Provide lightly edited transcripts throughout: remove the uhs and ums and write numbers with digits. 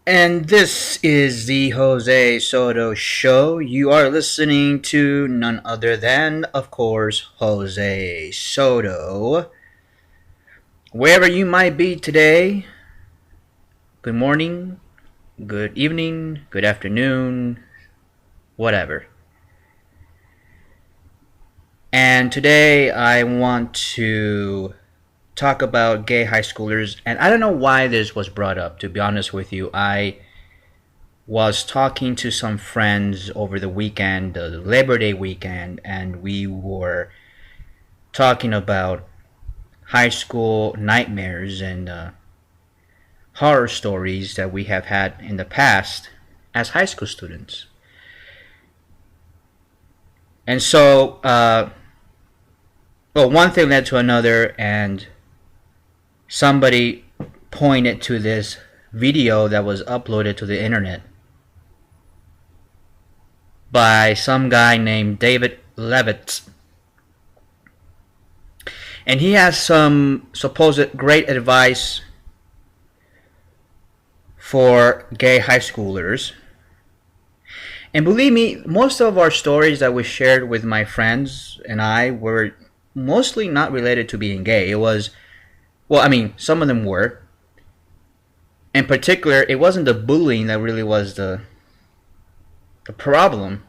And this is the Jose Soto Show. You are listening to none other than, of course, Jose Soto. Wherever you might be today, good morning, good evening, good afternoon, whatever. And today I want to talk about gay high schoolers. And I don't know why this was brought up, to be honest with you. I was talking to some friends over the weekend, the Labor Day weekend, and we were talking about high school nightmares and horror stories that we have had in the past as high school students. And so, one thing led to another, and somebody pointed to this video that was uploaded to the internet by some guy named David Levitz. And he has some supposed great advice for gay high schoolers. And believe me, most of our stories that we shared with my friends and I were mostly not related to being gay. It was, some of them were. In particular, it wasn't the bullying that really was the problem,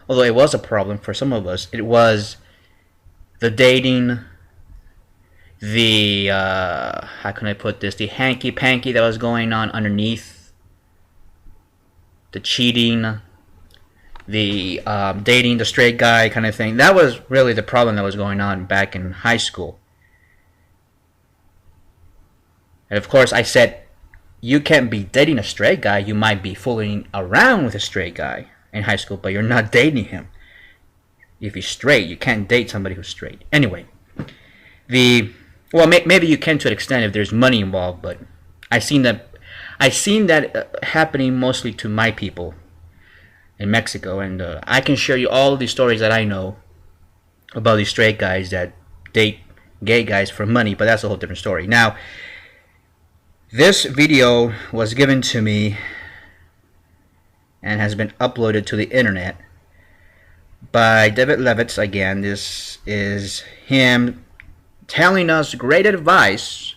although it was a problem for some of us. It was the dating, the how can I put this? The hanky panky that was going on underneath, the cheating, the dating the straight guy kind of thing. That was really the problem that was going on back in high school. And of course, I said, you can't be dating a straight guy. You might be fooling around with a straight guy in high school, but you're not dating him. If he's straight, you can't date somebody who's straight. Anyway, maybe you can to an extent if there's money involved, but I seen that happening mostly to my people in Mexico, and I can share you all these stories that I know about these straight guys that date gay guys for money, but that's a whole different story. Now, this video was given to me and has been uploaded to the internet by David Levitz again. This is him telling us great advice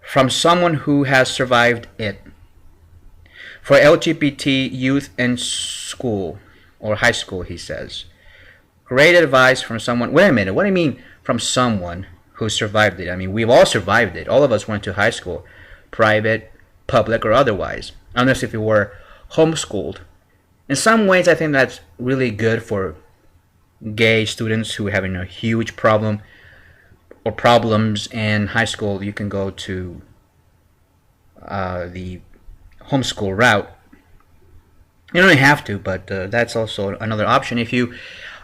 from someone who has survived it for LGBT youth in school or high school, he says. Great advice from someone. Wait a minute, what do you mean from someone who survived it? I mean, we've all survived it. All of us went to high school, private, public, or otherwise, unless if you were homeschooled. In some ways, I think that's really good for gay students who are having a huge problem or problems in high school. You can go to the homeschool route. You don't have to, but that's also another option. If you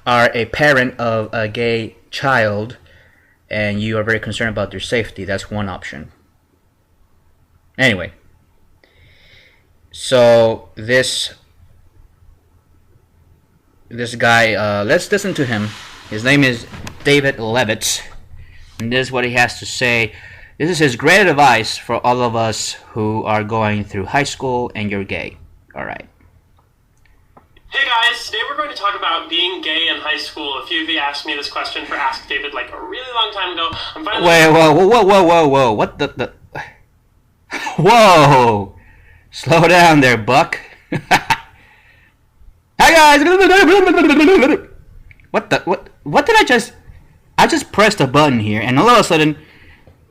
are a parent of a gay child and you are very concerned about their safety, that's one option. Anyway, so this guy, let's listen to him. His name is David Levitz, and this is what he has to say. This is his great advice for all of us who are going through high school and you're gay. All right. Hey guys, today we're going to talk about being gay in high school. A few of you asked me this question for Ask David like a really long time ago. I'm finally... Whoa. What the... Whoa! Slow down there, Buck. Hi guys! What did I just... I just pressed a button here and all of a sudden,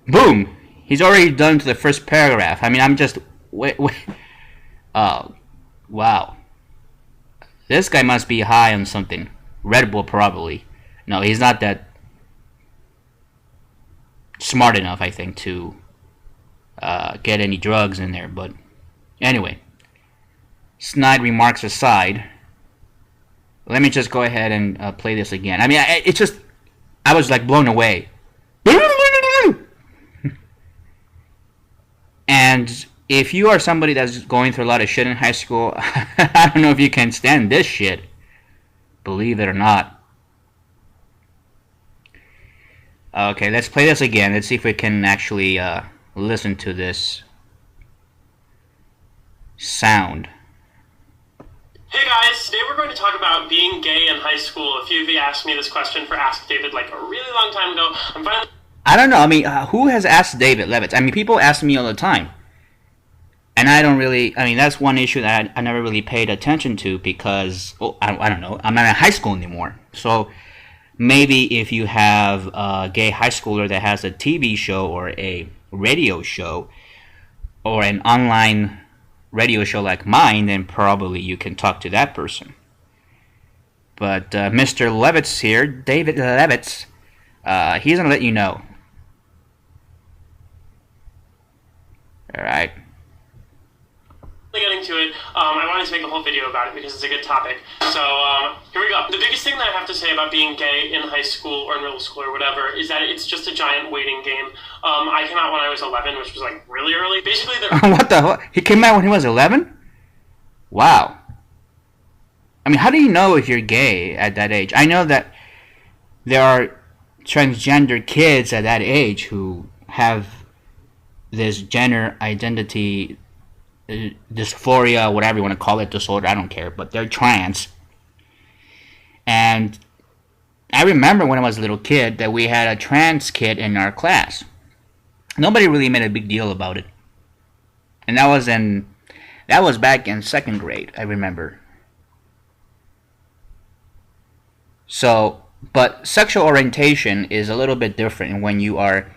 boom! He's already done to the first paragraph. I mean, I'm just... Wait. Oh, wow. This guy must be high on something. Red Bull, probably. No, he's not that smart enough, I think, to get any drugs in there. But anyway, snide remarks aside, let me just go ahead and play this again. I mean, I was like blown away. And if you are somebody that's going through a lot of shit in high school, I don't know if you can stand this shit. Believe it or not. Okay, let's play this again. Let's see if we can actually listen to this sound. Hey guys, today we're going to talk about being gay in high school. A few of you asked me this question for Ask David like a really long time ago. I don't know. I mean, who has asked David Levitz? I mean, people ask me all the time. And I don't really, I mean, that's one issue that I never really paid attention to because, I don't know, I'm not in high school anymore. So maybe if you have a gay high schooler that has a TV show or a radio show or an online radio show like mine, then probably you can talk to that person. But Mr. Levitz here, David Levitz, he's going to let you know. Alright. Getting to it, I wanted to make a whole video about it because it's a good topic. So here we go. The biggest thing that I have to say about being gay in high school or in middle school or whatever is that it's just a giant waiting game. I came out when I was 11, which was like really early. Basically, what the hell? He came out when he was 11? Wow. I mean, how do you know if you're gay at that age? I know that there are transgender kids at that age who have this gender identity dysphoria, whatever you want to call it, disorder, I don't care, but they're trans. And I remember when I was a little kid that we had a trans kid in our class. Nobody really made a big deal about it. And that was back in second grade, I remember. So, but sexual orientation is a little bit different when you are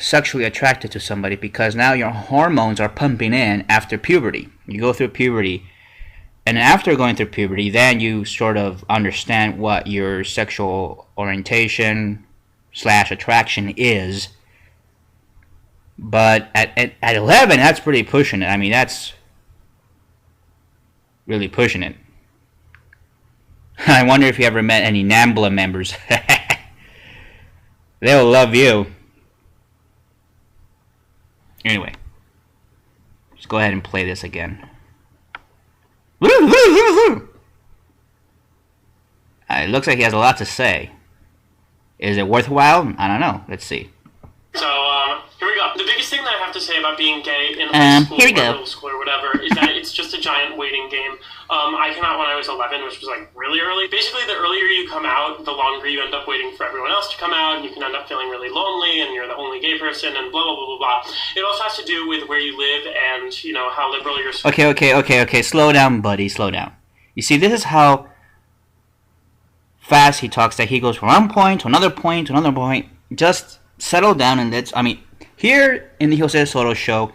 sexually attracted to somebody because now your hormones are pumping in after puberty. You go through puberty, and after going through puberty, then you sort of understand what your sexual orientation / attraction is. But at 11, that's pretty pushing it. I mean, that's really pushing it. I wonder if you ever met any NAMBLA members. They'll love you. Anyway, let's go ahead and play this again. It looks like he has a lot to say. Is it worthwhile? I don't know. Let's see. So, here we go. The biggest thing that I have to say about being gay in high school or middle school or whatever is that it's just a giant waiting game. I came out when I was 11, which was like really early. Basically, the earlier you come out, the longer you end up waiting for everyone else to come out, and you can end up feeling really lonely, and you're the only gay person, and blah, blah, blah, blah, blah. It also has to do with where you live and, you know, how liberal your school. Okay. Slow down, buddy. Slow down. You see, this is how fast he talks, that he goes from one point to another point to another point. Just settle down, and let's, I mean, here in the Jose Soto Show,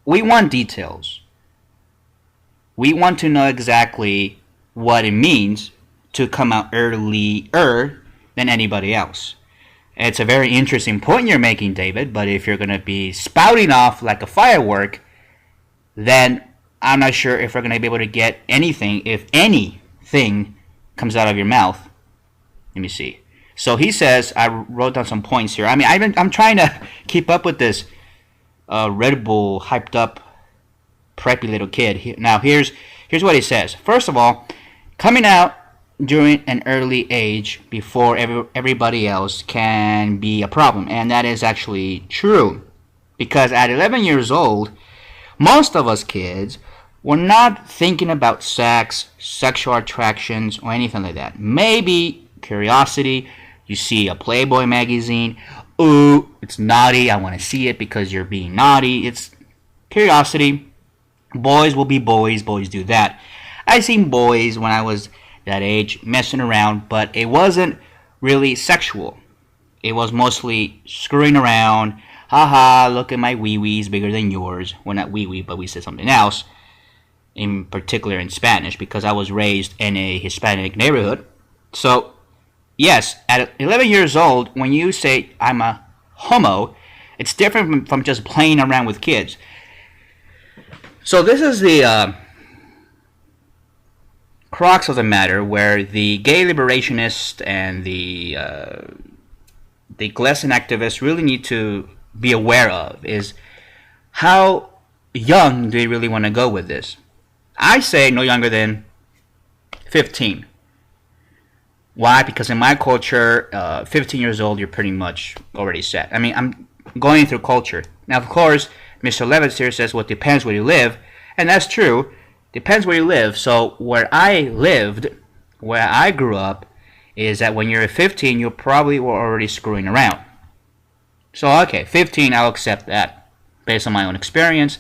we want details. We want to know exactly what it means to come out earlier than anybody else. It's a very interesting point you're making, David, but if you're going to be spouting off like a firework, then I'm not sure if we're going to be able to get anything, if anything comes out of your mouth. Let me see. So he says, I wrote down some points here. I mean, I'm trying to keep up with this Red Bull hyped up preppy little kid. Now here's what he says. First of all, coming out during an early age before everybody else can be a problem, and that is actually true, because at 11 years old, most of us kids were not thinking about sex, sexual attractions, or anything like that. Maybe curiosity. You see a Playboy magazine. Ooh, it's naughty. I want to see it because you're being naughty. It's curiosity. Boys will be boys. Boys do that. I seen boys when I was that age messing around, but it wasn't really sexual. It was mostly screwing around. Haha, look at my wee-wee's bigger than yours. Well, not wee-wee, but we said something else. In particular in Spanish, because I was raised in a Hispanic neighborhood. So, yes, at 11 years old, when you say I'm a homo, it's different from just playing around with kids. So this is the crux of the matter, where the gay liberationists and the Gleason activists really need to be aware of is how young do you really want to go with this? I say no younger than 15. Why? Because in my culture, 15 years old, you're pretty much already set. I mean, I'm going through culture. Now, of course, Mr. Levitz here says, well, it depends where you live. And that's true. Depends where you live. So where I lived, where I grew up, is that when you're 15, you probably were already screwing around. So okay, 15, I'll accept that based on my own experience.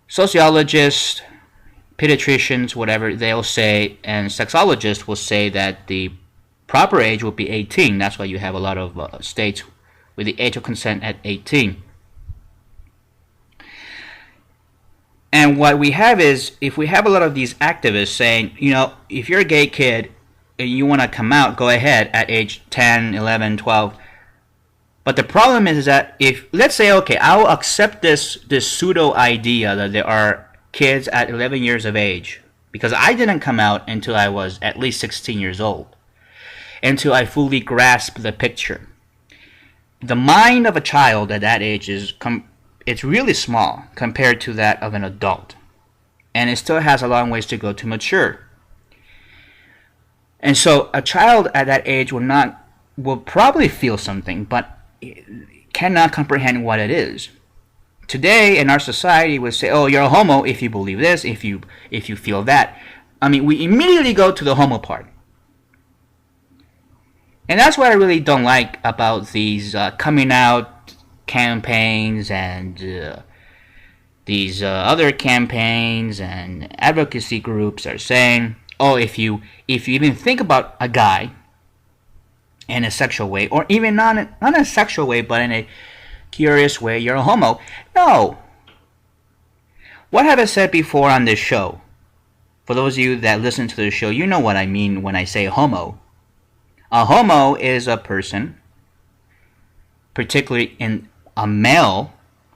Sociologists, pediatricians, whatever, they'll say, and sexologists will say that the proper age would be 18. That's why you have a lot of states with the age of consent at 18. And what we have is, if we have a lot of these activists saying, if you're a gay kid and you want to come out, go ahead at age 10, 11, 12. But the problem is that if, let's say, okay, I'll accept this pseudo idea that there are kids at 11 years of age, because I didn't come out until I was at least 16 years old, until I fully grasped the picture. The mind of a child at that age it's really small compared to that of an adult, and it still has a long ways to go to mature. And so a child at that age will probably feel something, but cannot comprehend what it is. Today in our society we say, oh, you're a homo if you believe this, if you feel that. I mean, we immediately go to the homo part. And that's what I really don't like about these coming out campaigns and these other campaigns and advocacy groups are saying, oh, if you even think about a guy in a sexual way, or even not in a sexual way, but in a curious way, you're a homo. No. What have I said before on this show? For those of you that listen to the show, you know what I mean when I say homo. A homo is a person, particularly a male,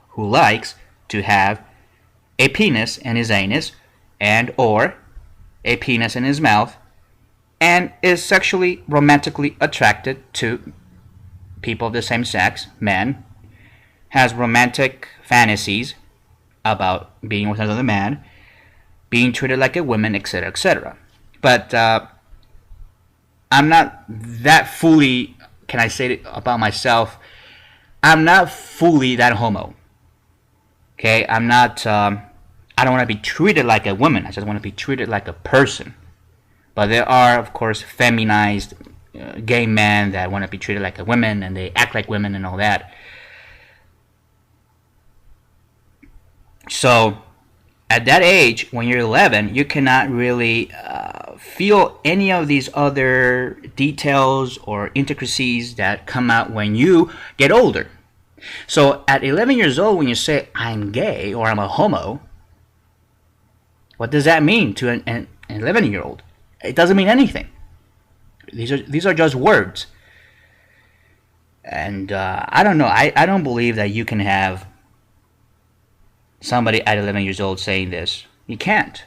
who likes to have a penis in his anus and or a penis in his mouth, and is sexually romantically attracted to people of the same sex, men, has romantic fantasies about being with another man, being treated like a woman, etc., etc. But I'm not that fully, can I say it about myself, I'm not fully that homo. Okay, I'm not, I don't want to be treated like a woman, I just want to be treated like a person. But there are, of course, feminized gay men that want to be treated like a woman, and they act like women and all that. So, at that age, when you're 11, you cannot really feel any of these other details or intricacies that come out when you get older. So, at 11 years old, when you say, I'm gay or I'm a homo, what does that mean to an 11-year-old? It doesn't mean anything. These are just words. And I don't know. I don't believe that you can have somebody at 11 years old saying this. You can't.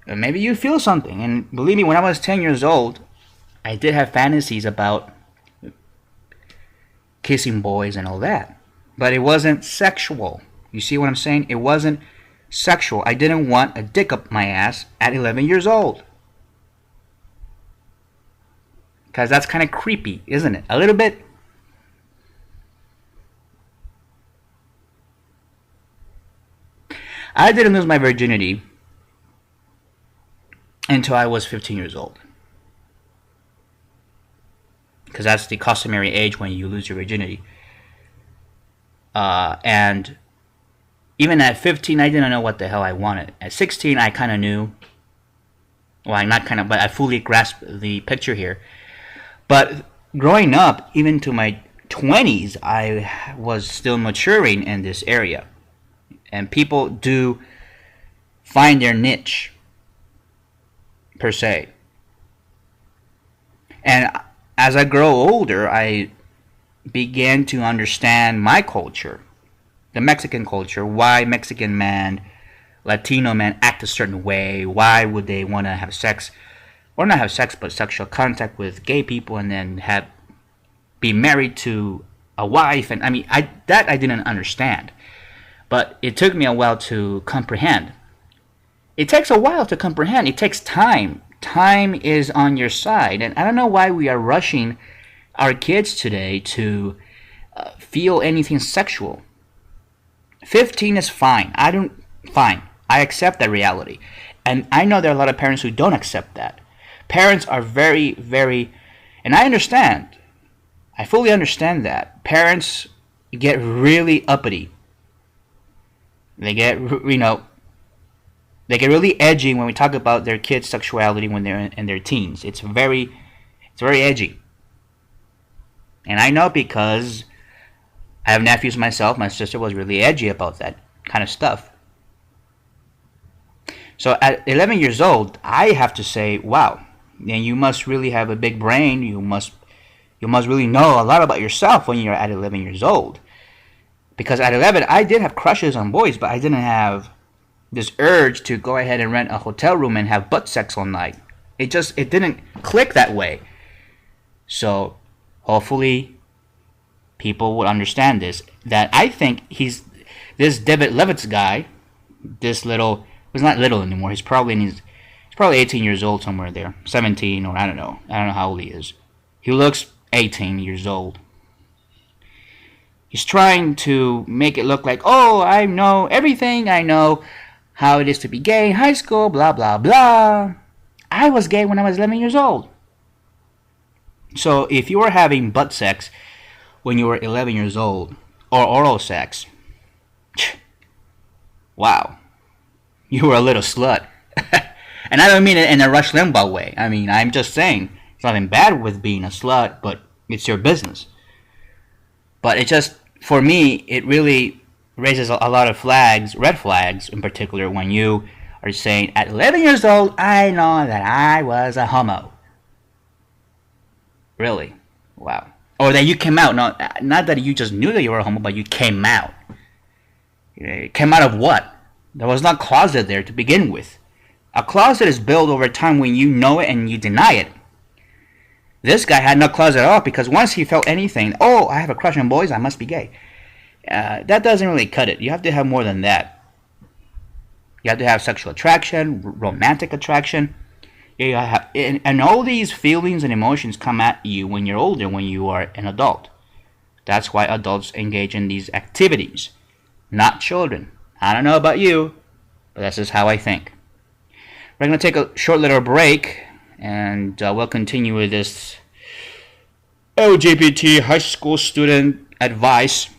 And maybe you feel something. And believe me, when I was 10 years old, I did have fantasies about kissing boys and all that. But it wasn't sexual. You see what I'm saying? It wasn't sexual. I didn't want a dick up my ass at 11 years old. Because that's kind of creepy, isn't it? A little bit. I didn't lose my virginity until I was 15 years old. Because that's the customary age when you lose your virginity. And even at 15, I didn't know what the hell I wanted. At 16, I kind of knew. Well, not kind of, but I fully grasped the picture here. But growing up, even to my 20s, I was still maturing in this area. And people do find their niche, per se. And as I grow older, I began to understand my culture, the Mexican culture, why Mexican men, Latino men act a certain way, why would they want to have sex, or not have sex, but sexual contact with gay people and then be married to a wife. And I mean, I didn't understand. But it took me a while to comprehend. It takes a while to comprehend. It takes time. Time is on your side. And I don't know why we are rushing our kids today to feel anything sexual. 15 is fine. Fine. I accept that reality. And I know there are a lot of parents who don't accept that. Parents are very, very, and I understand. I fully understand that. Parents get really uppity. They get, they get really edgy when we talk about their kids' sexuality when they're in their teens. It's very edgy. And I know because I have nephews myself. My sister was really edgy about that kind of stuff. So at 11 years old, I have to say, wow, then you must really have a big brain. You must really know a lot about yourself when you're at 11 years old. Because at 11, I did have crushes on boys, but I didn't have this urge to go ahead and rent a hotel room and have butt sex all night. It didn't click that way. So hopefully people will understand this. That I think this David Levitz guy, this little, he's not little anymore. He's probably 18 years old somewhere there, 17 or I don't know how old he is. He looks 18 years old. He's trying to make it look like, oh, I know everything. I know how it is to be gay in high school, blah, blah, blah. I was gay when I was 11 years old. So if you were having butt sex when you were 11 years old, or oral sex, wow, you were a little slut. And I don't mean it in a Rush Limbaugh way. I mean, I'm just saying, there's nothing bad with being a slut, but it's your business. But it just, for me, it really raises a lot of flags, red flags in particular, when you are saying, at 11 years old, I know that I was a homo. Really? Wow. Or that you came out, not that you just knew that you were a homo, but you came out. Came out of what? There was not closet there to begin with. A closet is built over time when you know it and you deny it. This guy had no closet at all because once he felt anything, oh, I have a crush on boys, I must be gay. That doesn't really cut it. You have to have more than that. You have to have sexual attraction, romantic attraction. You have, and all these feelings and emotions come at you when you're older, when you are an adult. That's why adults engage in these activities, not children. I don't know about you, but that's just how I think. We're going to take a short little break, and we'll continue with this LGBT high school student advice.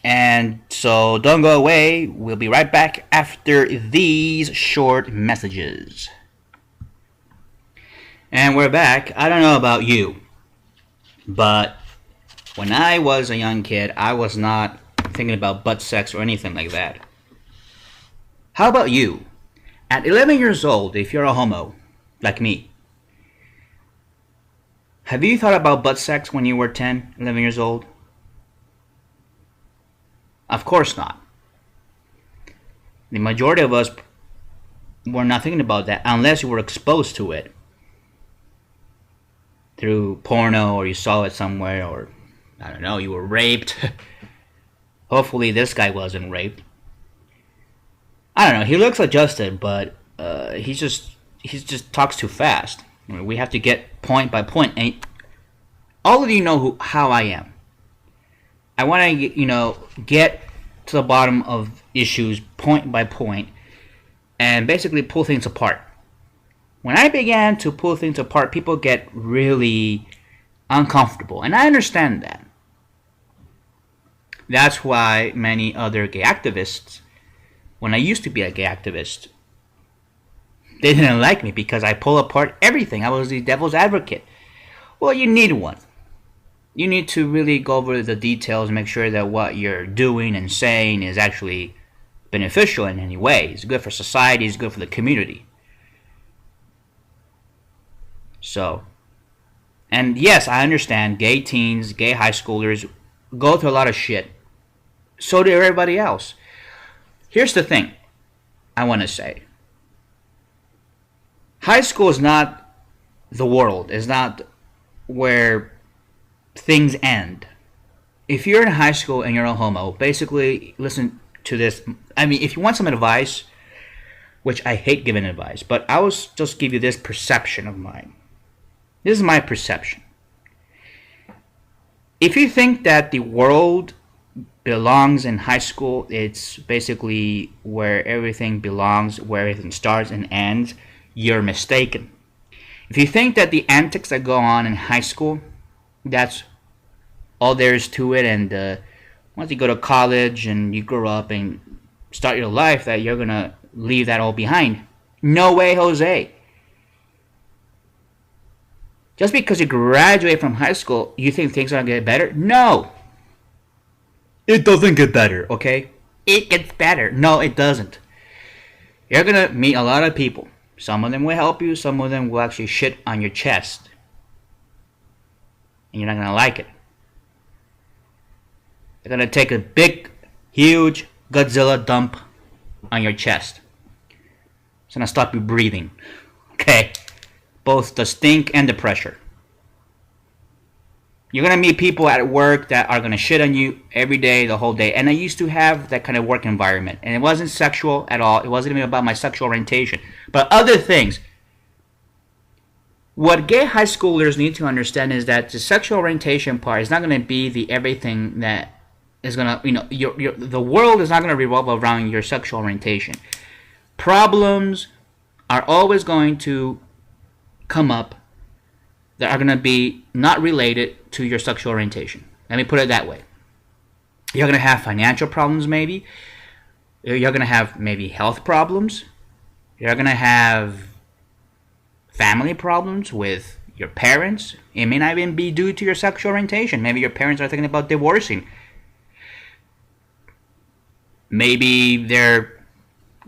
And so don't go away. We'll be right back after these short messages. And we're back. I don't know about you, but when I was a young kid, I was not thinking about butt sex or anything like that. How about you? At 11 years old, if you're a homo, like me, have you thought about butt sex when you were 10, 11 years old? Of course not. The majority of us were not thinking about that unless you were exposed to it through porno, or you saw it somewhere, or I don't know, you were raped. Hopefully this guy wasn't raped. I don't know, he looks adjusted, but he just talks too fast. I mean, we have to get point by point, and all of you know how I am. I want to, get to the bottom of issues point by point and basically pull things apart. When I began to pull things apart, people get really uncomfortable, and I understand that. That's why many other gay activists, when I used to be a gay activist, they didn't like me because I pull apart everything. I was the devil's advocate. Well, you need one. You need to really go over the details and make sure that what you're doing and saying is actually beneficial in any way. It's good for society, it's good for the community. So, and yes, I understand gay teens, gay high schoolers go through a lot of shit. So do everybody else. Here's the thing I want to say. High school is not the world. It's not where things end. If you're in high school and you're a homo, basically listen to this. I mean, if you want some advice, which I hate giving advice, but I will just give you this perception of mine. This is my perception. If you think that the world belongs in high school. It's basically where everything belongs, where everything starts and ends. You're mistaken. If you think that the antics that go on in high school, that's all there is to it, and once you go to college and you grow up and start your life, that you're gonna leave that all behind. No way, Jose. Just because you graduate from high school, you think things are gonna get better? No. It doesn't get better, okay? It gets better. No, it doesn't. You're gonna meet a lot of people. Some of them will help you, some of them will actually shit on your chest. And you're not gonna like it. They're gonna take a big, huge Godzilla dump on your chest. It's gonna stop you breathing. Okay? Both the stink and the pressure. You're gonna meet people at work that are gonna shit on you every day, the whole day. And I used to have that kind of work environment. And it wasn't sexual at all. It wasn't even about my sexual orientation. But other things. What gay high schoolers need to understand is that the sexual orientation part is not gonna be the everything that is gonna, the world is not gonna revolve around your sexual orientation. Problems are always going to come up that are going to be not related to your sexual orientation. Let me put it that way. You're going to have financial problems maybe. You're going to have maybe health problems. You're going to have family problems with your parents. It may not even be due to your sexual orientation. Maybe your parents are thinking about divorcing. Maybe they're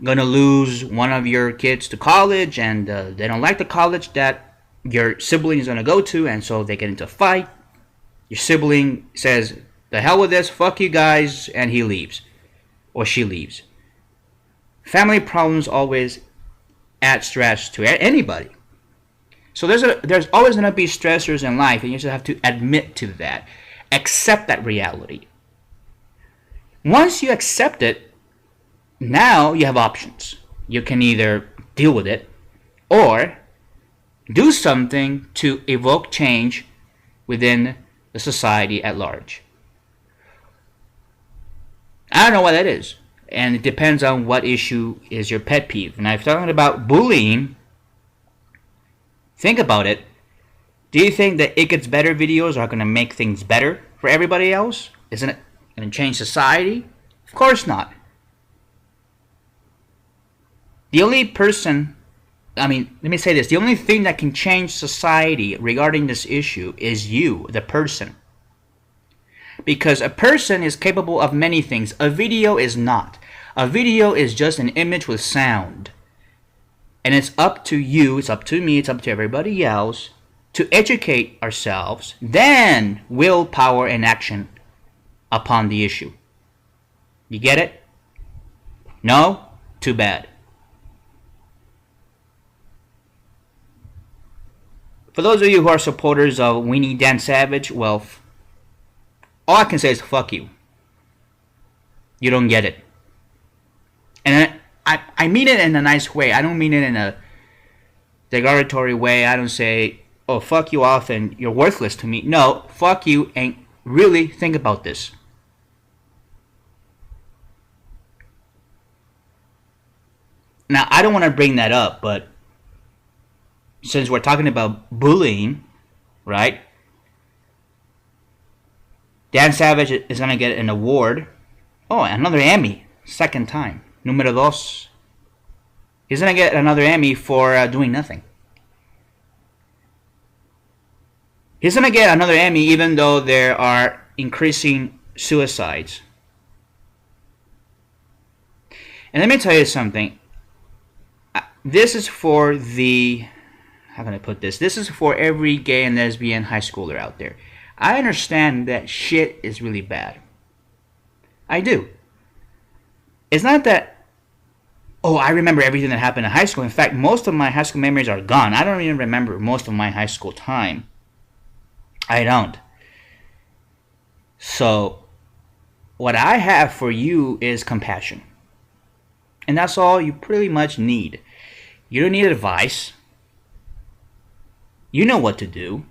going to lose one of your kids to college, and they don't like the college that your sibling is going to go to, and so they get into a fight. Your sibling says, the hell with this, fuck you guys, and he leaves. Or she leaves. Family problems always add stress to anybody. So there's always going to be stressors in life, and you just have to admit to that. Accept that reality. Once you accept it, now you have options. You can either deal with it or do something to evoke change within the society at large. I don't know what that is, and it depends on what issue is your pet peeve. And I've talked about bullying. Think about it. Do you think that It Gets Better videos are going to make things better for everybody else? Isn't it going to change society? Of course not. The only let me say this. The only thing that can change society regarding this issue is you, the person. Because a person is capable of many things. A video is not. A video is just an image with sound. And it's up to you, it's up to me, it's up to everybody else to educate ourselves, then willpower and action upon the issue. You get it? No? Too bad. For those of you who are supporters of Weenie Dan Savage, well, all I can say is fuck you. You don't get it. And I mean it in a nice way. I don't mean it in a derogatory way. I don't say, oh, fuck you off and you're worthless to me. No, fuck you and really think about this. Now, I don't want to bring that up, but since we're talking about bullying, right? Dan Savage is going to get an award. Oh, another Emmy. Second time. Número dos. He's going to get another Emmy for doing nothing. He's going to get another Emmy even though there are increasing suicides. And let me tell you something. This is for the... How can I put this? This is for every gay and lesbian high schooler out there. I understand that shit is really bad. I do. It's not that, oh, I remember everything that happened in high school. In fact, most of my high school memories are gone. I don't even remember most of my high school time. I don't. So, what I have for you is compassion. And that's all you pretty much need. You don't need advice. You know what to do.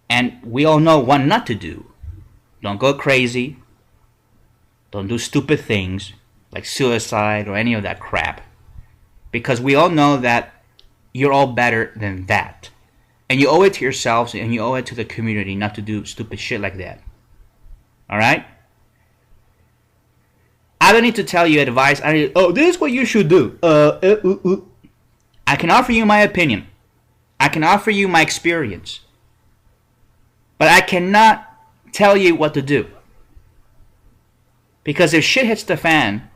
And we all know what not to do. Don't go crazy. Don't do stupid things like suicide or any of that crap. Because we all know that you're all better than that. And you owe it to yourselves and you owe it to the community not to do stupid shit like that. Alright? I don't need to tell you advice. This is what you should do. I can offer you my opinion. I can offer you my experience. But I cannot tell you what to do. Because if shit hits the fan,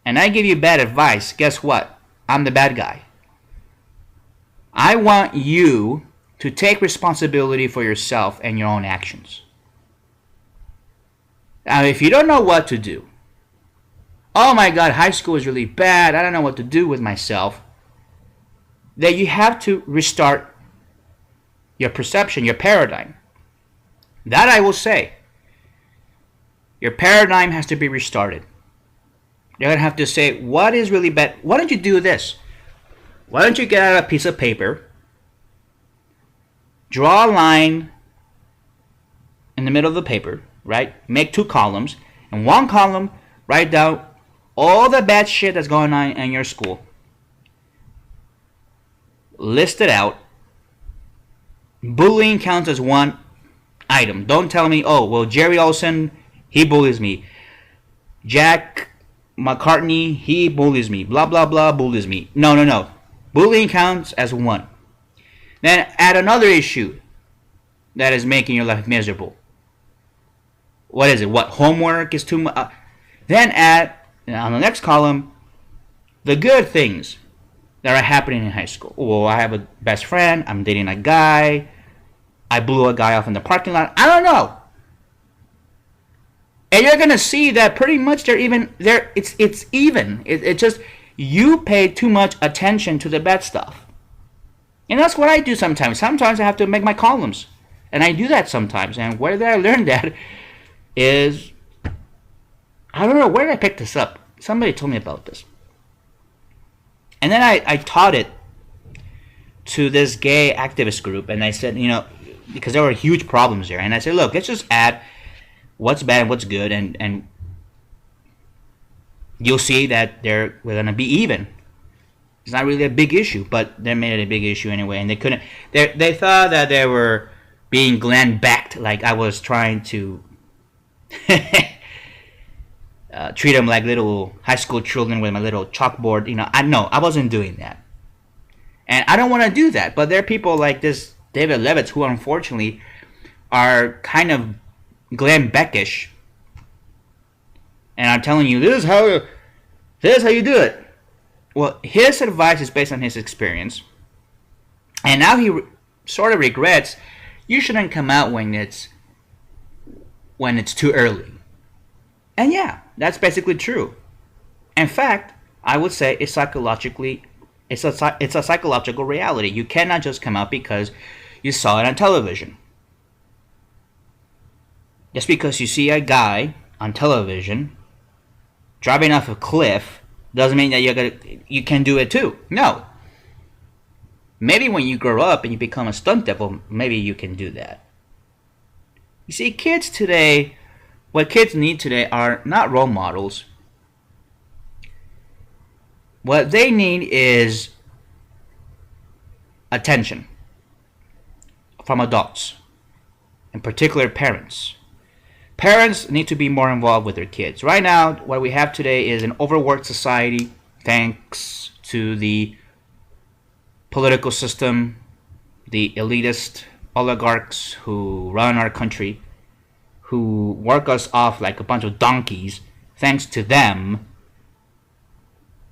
and I give you bad advice, guess what? I'm the bad guy. I want you to take responsibility for yourself and your own actions. Now, if you don't know what to do, oh my God, high school is really bad, I don't know what to do with myself, then you have to restart your perception, your paradigm. That I will say. Your paradigm has to be restarted. You're going to have to say, what is really bad? Why don't you do this? Why don't you get out a piece of paper, draw a line in the middle of the paper, right? Make 2 columns, and 1 column, write down all the bad shit that's going on in your school. List it out. Bullying counts as 1 item. Don't tell me, oh, well, Jerry Olsen, he bullies me. Jack McCartney, he bullies me. Blah, blah, blah, bullies me. No. Bullying counts as 1. Then add another issue that is making your life miserable. What is it? What, homework is too much? Then add, on the next column, the good things that are happening in high school. Well, I have a best friend. I'm dating a guy. I blew a guy off in the parking lot. I don't know. And you're gonna see that pretty much it's even. It's just you pay too much attention to the bad stuff. And that's what I do sometimes. Sometimes I have to make my columns. And I do that sometimes. And where did I learn that is, I don't know, where did I pick this up? Somebody told me about this. And then I taught it to this gay activist group. And I said, because there were huge problems there. And I said, look, let's just add what's bad and what's good. And you'll see that we're going to be even. It's not really a big issue, but they made it a big issue anyway. And they couldn't, they thought that they were being Glenn Becked, like I was trying to treat them like little high school children with my little chalkboard. I wasn't doing that. And I don't want to do that. But there are people like this David Levitz who unfortunately are kind of Glenn Beckish. And I'm telling you, this is how you do it. Well, his advice is based on his experience. And now he sort of regrets you shouldn't come out when it's too early. And yeah, that's basically true. In fact, I would say it's a psychological reality. You cannot just come out because you saw it on television. Just because you see a guy on television driving off a cliff doesn't mean that you can do it too. No. Maybe when you grow up and you become a stunt devil, maybe you can do that. You see, kids today, what kids need today are not role models. What they need is attention from adults, in particular parents. Parents need to be more involved with their kids. Right now, what we have today is an overworked society thanks to the political system, the elitist oligarchs who run our country, who work us off like a bunch of donkeys. Thanks to them,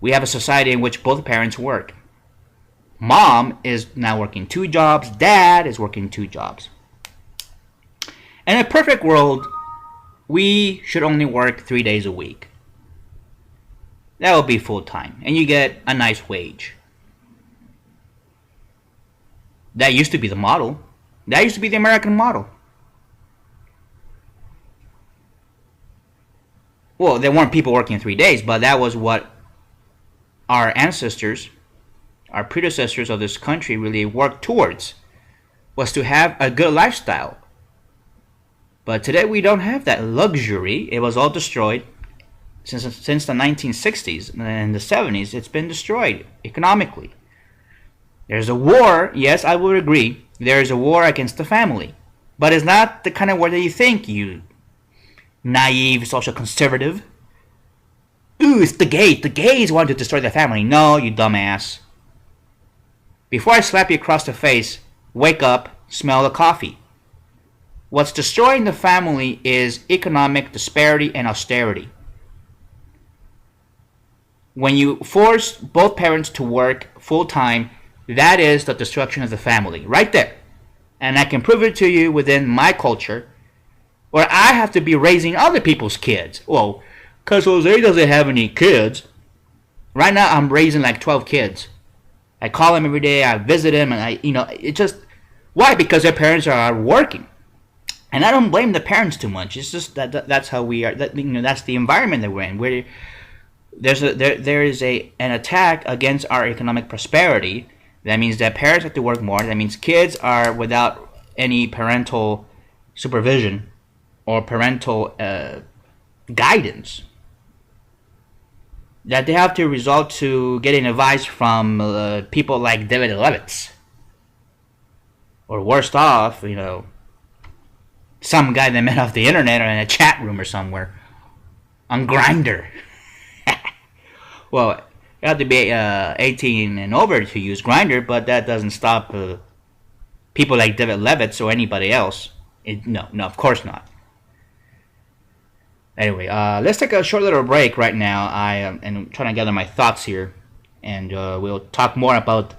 we have a society in which both parents work. Mom is now working 2 jobs. Dad is working 2 jobs. In a perfect world, we should only work 3 days a week. That would be full time. And you get a nice wage. That used to be the model. That used to be the American model. Well, there weren't people working 3 days, but that was what our ancestors, our predecessors of this country really worked towards, was to have a good lifestyle. But today we don't have that luxury. It was all destroyed since the 1960s and the 70s. It's been destroyed economically. There's a war. Yes, I would agree. There is a war against the family. But it's not the kind of war that you think, you naive social conservative. Ooh, it's the gays. The gays want to destroy the family. No, you dumbass. Before I slap you across the face, wake up, smell the coffee. What's destroying the family is economic disparity and austerity. When you force both parents to work full-time, that is the destruction of the family, right there. And I can prove it to you within my culture, where I have to be raising other people's kids. Well, because Jose doesn't have any kids. Right now, I'm raising like 12 kids. I call him every day, I visit him, and it just... Why? Because their parents are working. And I don't blame the parents too much. It's just that's how we are. That's the environment that we're in. There is an attack against our economic prosperity. That means that parents have to work more. That means kids are without any parental supervision or parental guidance. That they have to resort to getting advice from people like David Levitz. Or worst off, some guy they met off the internet or in a chat room or somewhere. On Grindr. Well, you have to be 18 and over to use Grindr, but that doesn't stop people like David Levitz or anybody else. No, of course not. Anyway, let's take a short little break right now. I am trying to gather my thoughts here, and we'll talk more about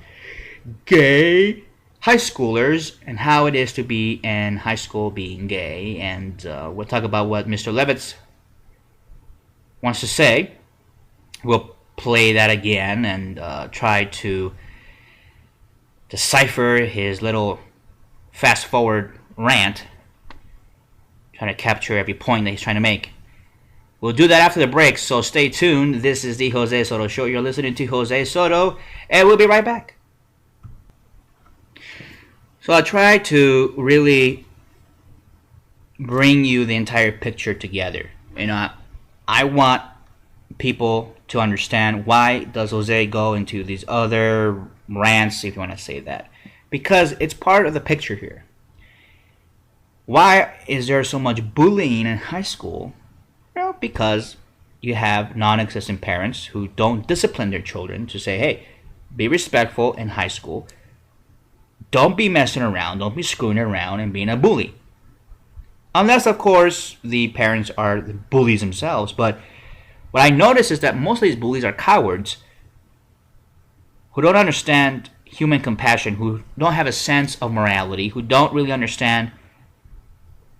gay high schoolers and how it is to be in high school being gay, and we'll talk about what Mr. Levitz wants to say. We'll play that again and try to decipher his little fast forward rant, trying to capture every point that he's trying to make. We'll do that after the break, so stay tuned. This is the Jose Soto Show. You're listening to Jose Soto, and we'll be right back. So I'll try to really bring you the entire picture together. I want people to understand, why does Jose go into these other rants, if you want to say that. Because it's part of the picture here. Why is there so much bullying in high school? Well, because you have non-existent parents who don't discipline their children to say, hey, be respectful in high school. Don't be messing around, don't be screwing around and being a bully. Unless, of course, the parents are the bullies themselves. But what I notice is that most of these bullies are cowards who don't understand human compassion, who don't have a sense of morality, who don't really understand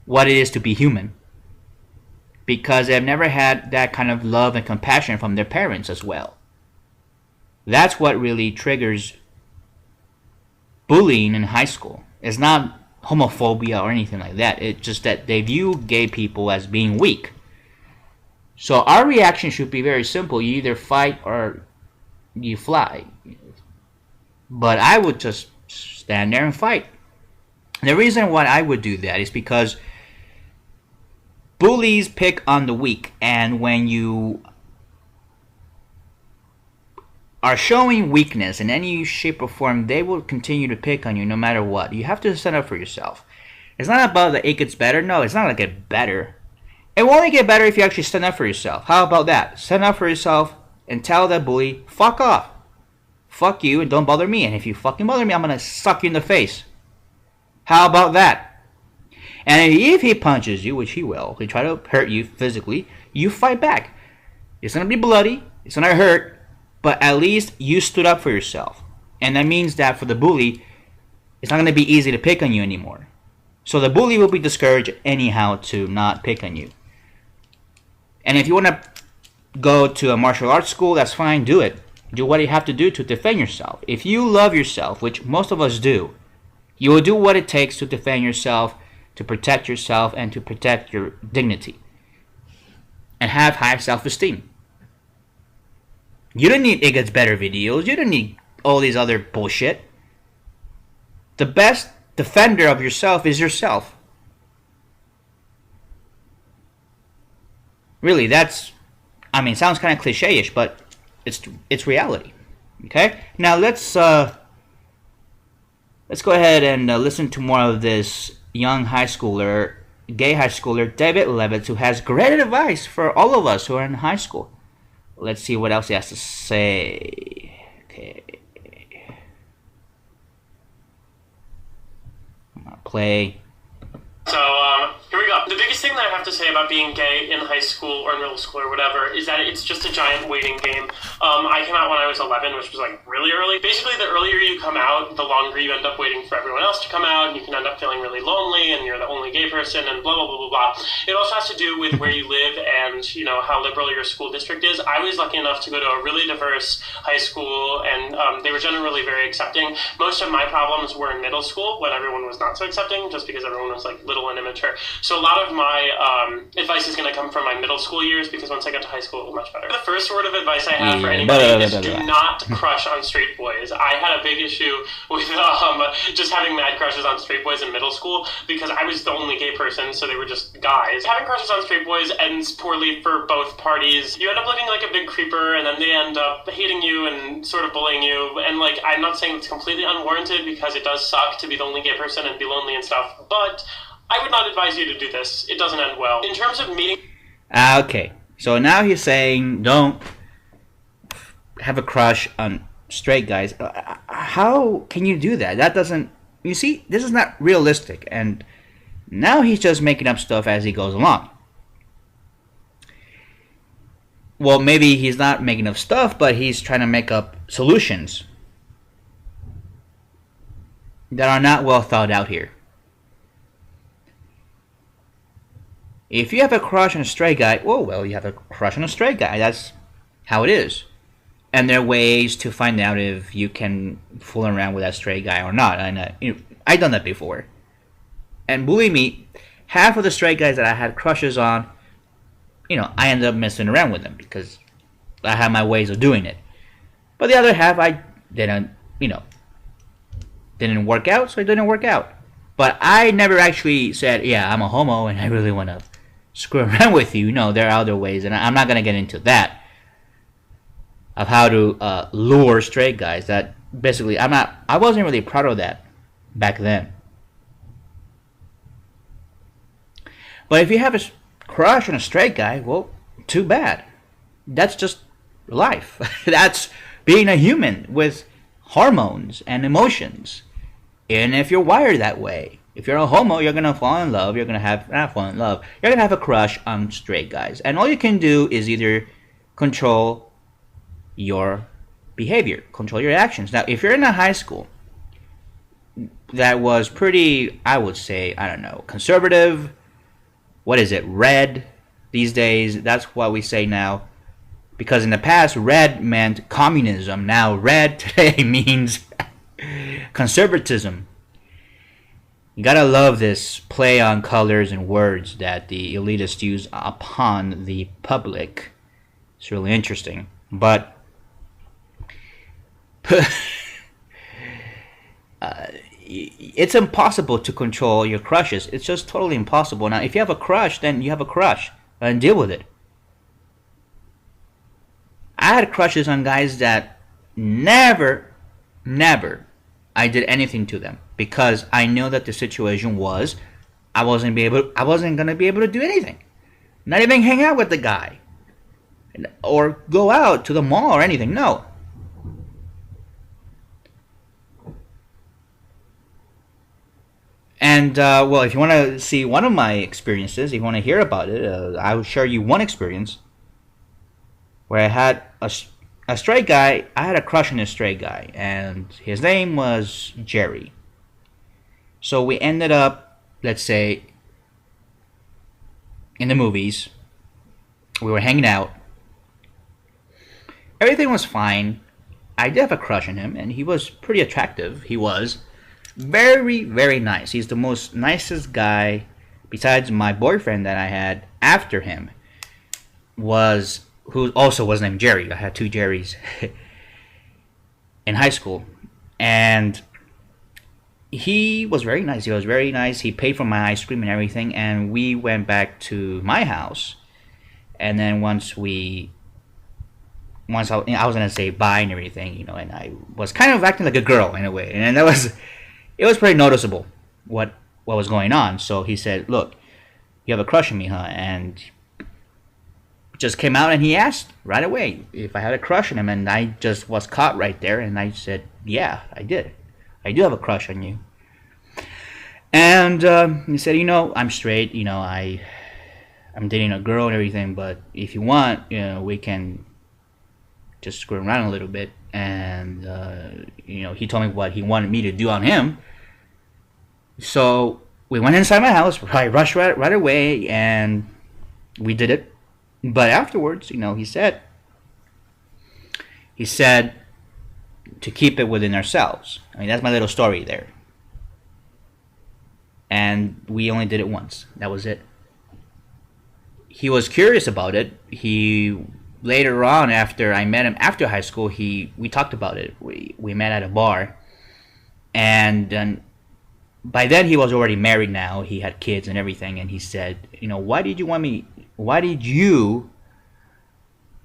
what it is to be human, because they've never had that kind of love and compassion from their parents as well. That's what really triggers bullying in high school. It's not homophobia or anything like that. It's just that they view gay people as being weak. So our reaction should be very simple. You either fight or you fly. But I would just stand there and fight. The reason why I would do that is because bullies pick on the weak, and when you are showing weakness in any shape or form, they will continue to pick on you no matter what. You have to stand up for yourself. It's not about that it gets better. No, it's not going to get better. It will only get better if you actually stand up for yourself. How about that? Stand up for yourself and tell that bully, fuck off. Fuck you and don't bother me. And if you fucking bother me, I'm going to suck you in the face. How about that? And if he punches you, which he will, if he try to hurt you physically, you fight back. It's going to be bloody. It's going to hurt. But at least you stood up for yourself. And that means that for the bully, it's not going to be easy to pick on you anymore. So the bully will be discouraged anyhow to not pick on you. And if you want to go to a martial arts school, that's fine, do it. Do what you have to do to defend yourself. If you love yourself, which most of us do, you will do what it takes to defend yourself, to protect yourself, and to protect your dignity. And have high self-esteem. You don't need It Gets Better videos. You don't need all these other bullshit. The best defender of yourself is yourself. Really, that's, I mean, it sounds kind of cliche-ish, but it's reality. Okay? Now let's go ahead and listen to more of this young high schooler, gay high schooler, David Levitz, who has great advice for all of us who are in high school. Let's see what else he has to say. Okay. I'm gonna play. So, here we go. The biggest thing that I have to say about being gay in high school or in middle school or whatever is that it's just a giant waiting game. I came out when I was 11, which was like really early. Basically, the earlier you come out, the longer you end up waiting for everyone else to come out, and you can end up feeling really lonely, and you're the only gay person, and blah, blah, blah, blah, blah. It also has to do with where you live and, you know, how liberal your school district is. I was lucky enough to go to a really diverse high school, and they were generally very accepting. Most of my problems were in middle school, when everyone was not so accepting, just because everyone was like little and immature. So a lot of my advice is going to come from my middle school years, because once I got to high school, it was much better. The first word of advice I have for anybody is do not crush on straight boys. I had a big issue with just having mad crushes on straight boys in middle school, because I was the only gay person, so they were just guys. Having crushes on straight boys ends poorly for both parties. You end up looking like a big creeper, and then they end up hating you and sort of bullying you. And like, I'm not saying it's completely unwarranted, because it does suck to be the only gay person and be lonely and stuff, but I would not advise you to do this. It doesn't end well. In terms of meeting... Okay, so now he's saying don't have a crush on straight guys. How can you do that? That doesn't... You see, this is not realistic. And now he's just making up stuff as he goes along. Well, maybe he's not making up stuff, but he's trying to make up solutions that are not well thought out here. If you have a crush on a straight guy, well, you have a crush on a straight guy. That's how it is. And there are ways to find out if you can fool around with that straight guy or not. And I've done that before. And believe me, half of the straight guys that I had crushes on, I ended up messing around with them because I had my ways of doing it. But the other half, I didn't work out, so it didn't work out. But I never actually said, yeah, I'm a homo and I really want to screw around with you. No, there are other ways, and I'm not going to get into that, of how to lure straight guys. That basically, I wasn't really proud of that back then. But if you have a crush on a straight guy, well, too bad. That's just life. That's being a human with hormones and emotions. And if you're wired that way, if you're a homo, you're going to fall in love. You're going to have, not fall in love, you're going to have a crush on straight guys. And all you can do is either control your behavior, control your actions. Now, if you're in a high school that was pretty, I would say, I don't know, conservative, what is it, red these days, that's what we say now. Because in the past, red meant communism. Now, red today means conservatism. You gotta love this play on colors and words that the elitists use upon the public. It's really interesting. But it's impossible to control your crushes. It's just totally impossible. Now, if you have a crush, then you have a crush and deal with it. I had crushes on guys that never I did anything to them, because I know that the situation was I wasn't gonna be able to do anything, not even hang out with the guy, or go out to the mall or anything. No. And well, if you want to see one of my experiences, if you want to hear about it, I will share you one experience where I had a straight guy. I had a crush on a straight guy, and his name was Jerry. So we ended up, let's say, in the movies. We were hanging out. Everything was fine. I did have a crush on him, and he was pretty attractive. He was very, very nice. He's the most nicest guy, besides my boyfriend that I had after him, who also was named Jerry. I had two Jerrys in high school. And he was very nice. He paid for my ice cream and everything. And we went back to my house. And then I was gonna say bye and everything, and I was kind of acting like a girl in a way, and it was pretty noticeable what was going on. So he said, "Look, you have a crush on me, huh?" And just came out and he asked right away if I had a crush on him, and I just was caught right there, and I said, "Yeah, I did. I do have a crush on you." And he said, "I'm straight. I'm dating a girl and everything, but if you want, we can just screw around a little bit." And he told me what he wanted me to do on him. So we went inside my house. I rushed right away, and we did it. But afterwards, he said to keep it within ourselves. I mean, that's my little story there. And we only did it once. That was it. He was curious about it. He later on, after I met him after high school, we talked about it. We met at a bar, and by then he was already married. Now he had kids and everything. And he said, "Why did you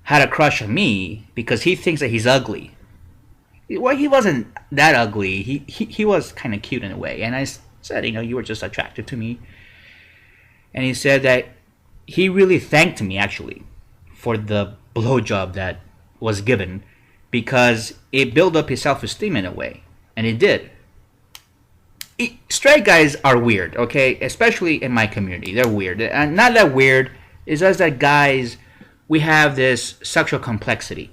had a crush on me?" Because he thinks that he's ugly. Well, he wasn't that ugly. He was kind of cute in a way. And I said, "You were just attractive to me." And he said that he really thanked me, actually, for the blowjob that was given, because it built up his self-esteem in a way. And it did. Straight guys are weird, okay? Especially in my community. They're weird. And not that weird. It's just that guys, we have this sexual complexity.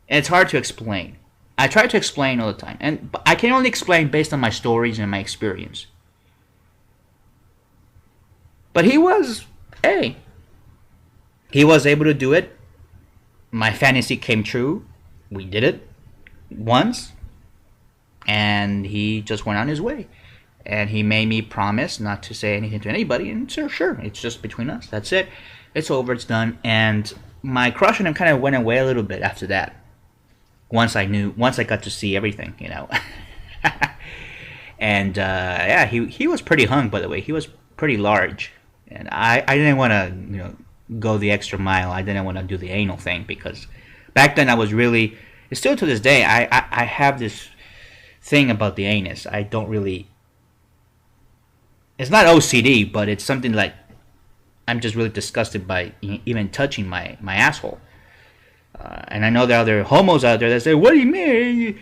And it's hard to explain. I try to explain all the time. And I can only explain based on my stories and my experience. But he was able to do it. My fantasy came true. We did it once. And he just went on his way. And he made me promise not to say anything to anybody. And sure, it's just between us. That's it. It's over. It's done. And my crush on him kind of went away a little bit after that. Once I got to see everything, And he was pretty hung, by the way. He was pretty large. And I didn't want to, go the extra mile. I didn't want to do the anal thing, because back then I was really, still to this day, I have this thing about the anus. I don't really, it's not OCD, but it's something like I'm just really disgusted by even touching my asshole. And I know there are other homos out there that say, "What do you mean?"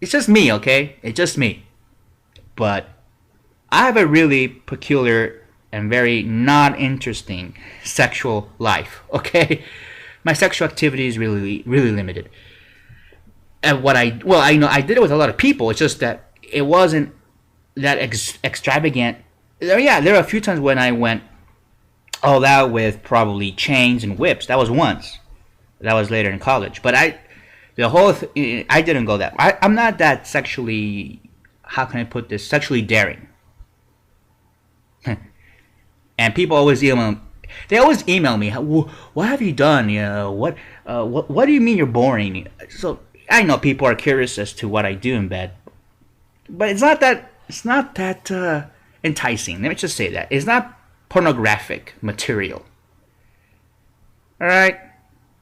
It's just me, okay? It's just me. But I have a really peculiar and very not interesting sexual life, okay? My sexual activity is really, really limited. And I did it with a lot of people. It's just that it wasn't that extravagant. Yeah, there are a few times when I went all out with probably chains and whips. That was once. That was later in college. But I didn't go that. I'm not that sexually, how can I put this, sexually daring. And people always email me, "What have you done? What do you mean you're boring?" So I know people are curious as to what I do in bed, but it's not that enticing. Let me just say that it's not pornographic material. All right,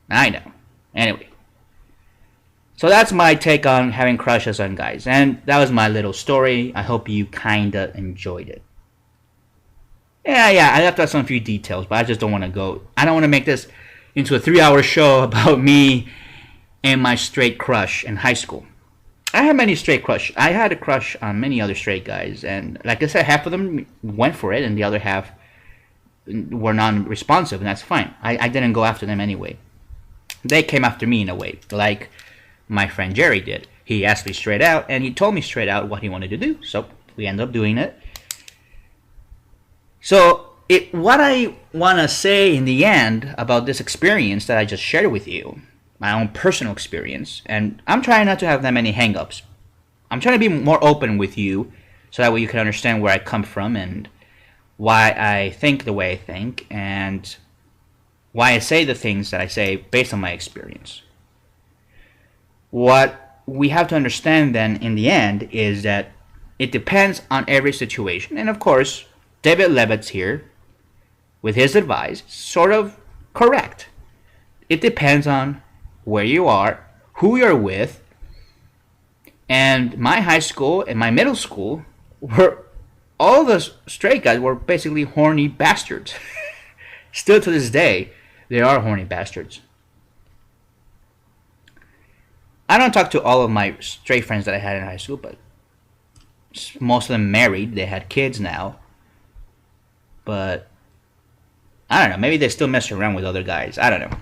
I know. Anyway, so that's my take on having crushes on guys, and that was my little story. I hope you kinda enjoyed it. Yeah, I left out some few details, but I just don't want to I don't want to make this into a 3-hour show about me and my straight crush in high school. I had many straight crush. I had a crush on many other straight guys, and like I said, half of them went for it, and the other half were non-responsive, and that's fine. I didn't go after them anyway. They came after me in a way, like my friend Jerry did. He asked me straight out, and he told me straight out what he wanted to do, so we ended up doing it. So, what I want to say in the end about this experience that I just shared with you, my own personal experience, and I'm trying not to have that many hang-ups. I'm trying to be more open with you, so that way you can understand where I come from and why I think the way I think, and why I say the things that I say based on my experience. What we have to understand then in the end is that it depends on every situation, and of course, David Lebet's here with his advice sort of correct. It depends on where you are, who you're with, and my high school and my middle school were all the straight guys were basically horny bastards. Still to this day, they are horny bastards. I don't talk to all of my straight friends that I had in high school, but most of them married. They had kids now. But I don't know. Maybe they still mess around with other guys. I don't know.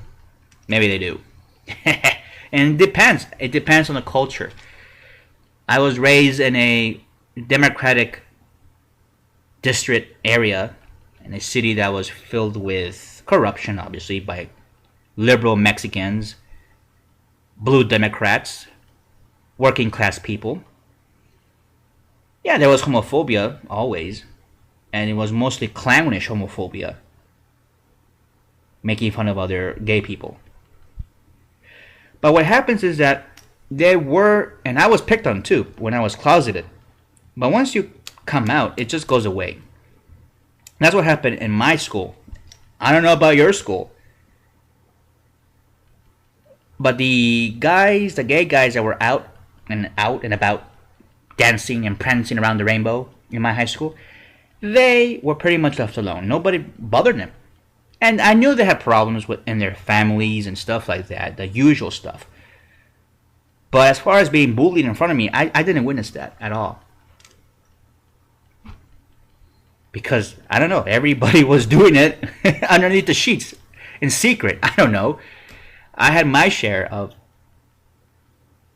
Maybe they do. And it depends. It depends on the culture. I was raised in a Democratic district area in a city that was filled with corruption, obviously, by liberal Mexicans, blue Democrats, working class people. Yeah, there was homophobia, always. And it was mostly clownish homophobia. Making fun of other gay people. But what happens is that there were, and I was picked on too, when I was closeted. But once you come out, it just goes away. That's what happened in my school. I don't know about your school. But the guys, the gay guys that were out and about dancing and prancing around the rainbow in my high school, they were pretty much left alone. Nobody bothered them. And I knew they had problems in their families and stuff like that, the usual stuff. But as far as being bullied in front of me, I didn't witness that at all. Because, I don't know, everybody was doing it underneath the sheets in secret. I don't know. I had my share of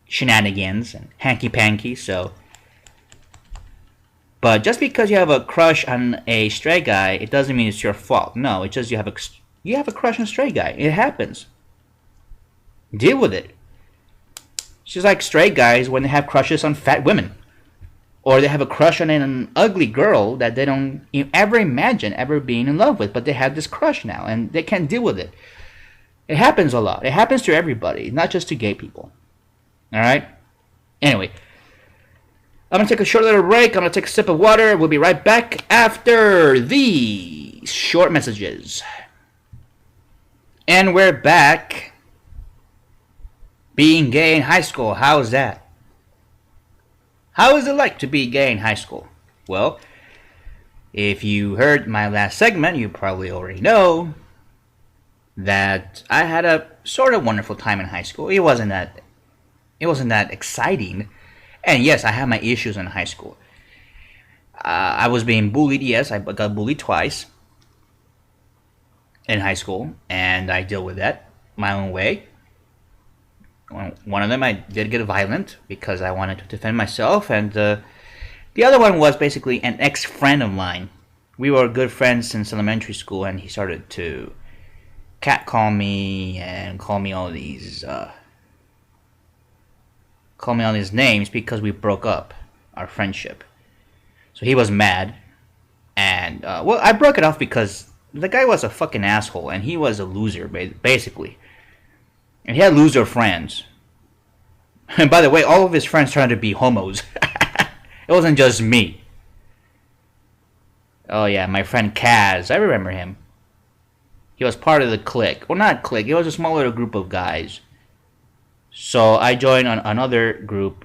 shenanigans and hanky-panky, so... But just because you have a crush on a straight guy, it doesn't mean it's your fault. No, it's just you have a crush on a straight guy. It happens. Deal with it. It's just like straight guys when they have crushes on fat women. Or they have a crush on an ugly girl that they don't ever imagine ever being in love with. But they have this crush now, and they can't deal with it. It happens a lot. It happens to everybody, not just to gay people. Alright? Anyway. I'm going to take a short little break. I'm going to take a sip of water. We'll be right back after the short messages. And we're back. Being gay in high school. How's that? How is it like to be gay in high school? Well, if you heard my last segment, you probably already know that I had a sort of wonderful time in high school. It wasn't that exciting. And yes, I had my issues in high school. I was being bullied. Yes, I got bullied twice in high school, and I deal with that my own way. One of them I did get violent because I wanted to defend myself, and the other one was basically an ex-friend of mine. We were good friends since elementary school, and he started to catcall me and call me all these names because we broke up our friendship. So he was mad, and well, I broke it off because the guy was a fucking asshole, and he was a loser, basically. And he had loser friends. And by the way, all of his friends turned to be homos. It wasn't just me. Oh yeah, my friend Kaz, I remember him. He was part of the clique. Well, not clique, it was a small little group of guys. So I joined another group.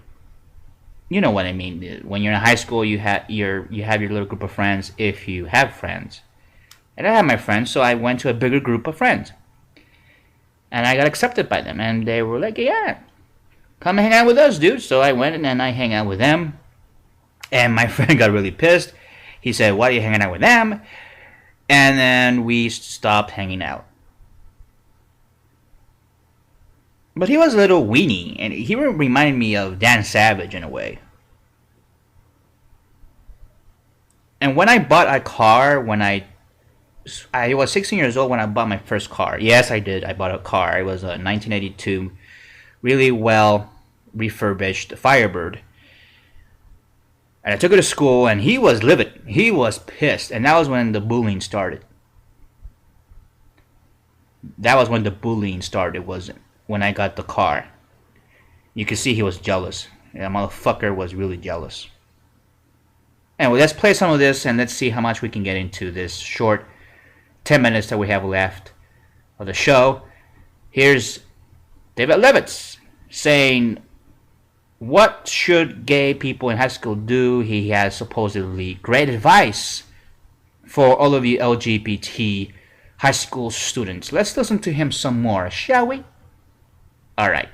You know what I mean. When you're in high school, you have your little group of friends, if you have friends. And I had my friends, so I went to a bigger group of friends. And I got accepted by them, and they were like, yeah, come hang out with us, dude. So I went and I hang out with them. And my friend got really pissed. He said, why are you hanging out with them? And then we stopped hanging out. But he was a little weenie, and he reminded me of Dan Savage in a way. And when I bought a car, I was 16 years old when I bought my first car. Yes, I did. I bought a car. It was a 1982, really well refurbished Firebird. And I took it to school, and he was livid. He was pissed, and that was when the bullying started. Was when I got the car. You could see he was jealous. That motherfucker was really jealous. Anyway, let's play some of this, and let's see how much we can get into this short 10 minutes that we have left of the show. Here's David Levitz saying, what should gay people in high school do? He has supposedly great advice for all of you LGBT high school students. Let's listen to him some more, shall we? All right.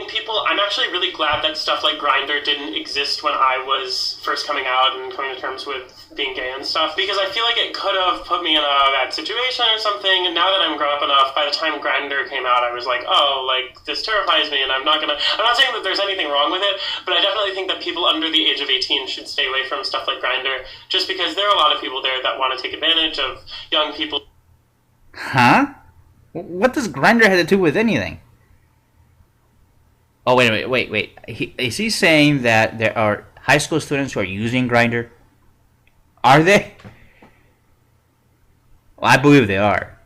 People, I'm actually really glad that stuff like Grindr didn't exist when I was first coming out and coming to terms with being gay and stuff, because I feel like it could have put me in a bad situation or something, and now that I'm grown up enough, by the time Grindr came out, I was like, oh, like, this terrifies me, and I'm not saying that there's anything wrong with it, but I definitely think that people under the age of 18 should stay away from stuff like Grindr, just because there are a lot of people there that want to take advantage of young people. Huh? What does Grindr have to do with anything? Oh, wait. Is he saying that there are high school students who are using Grindr? Are they? Well, I believe they are.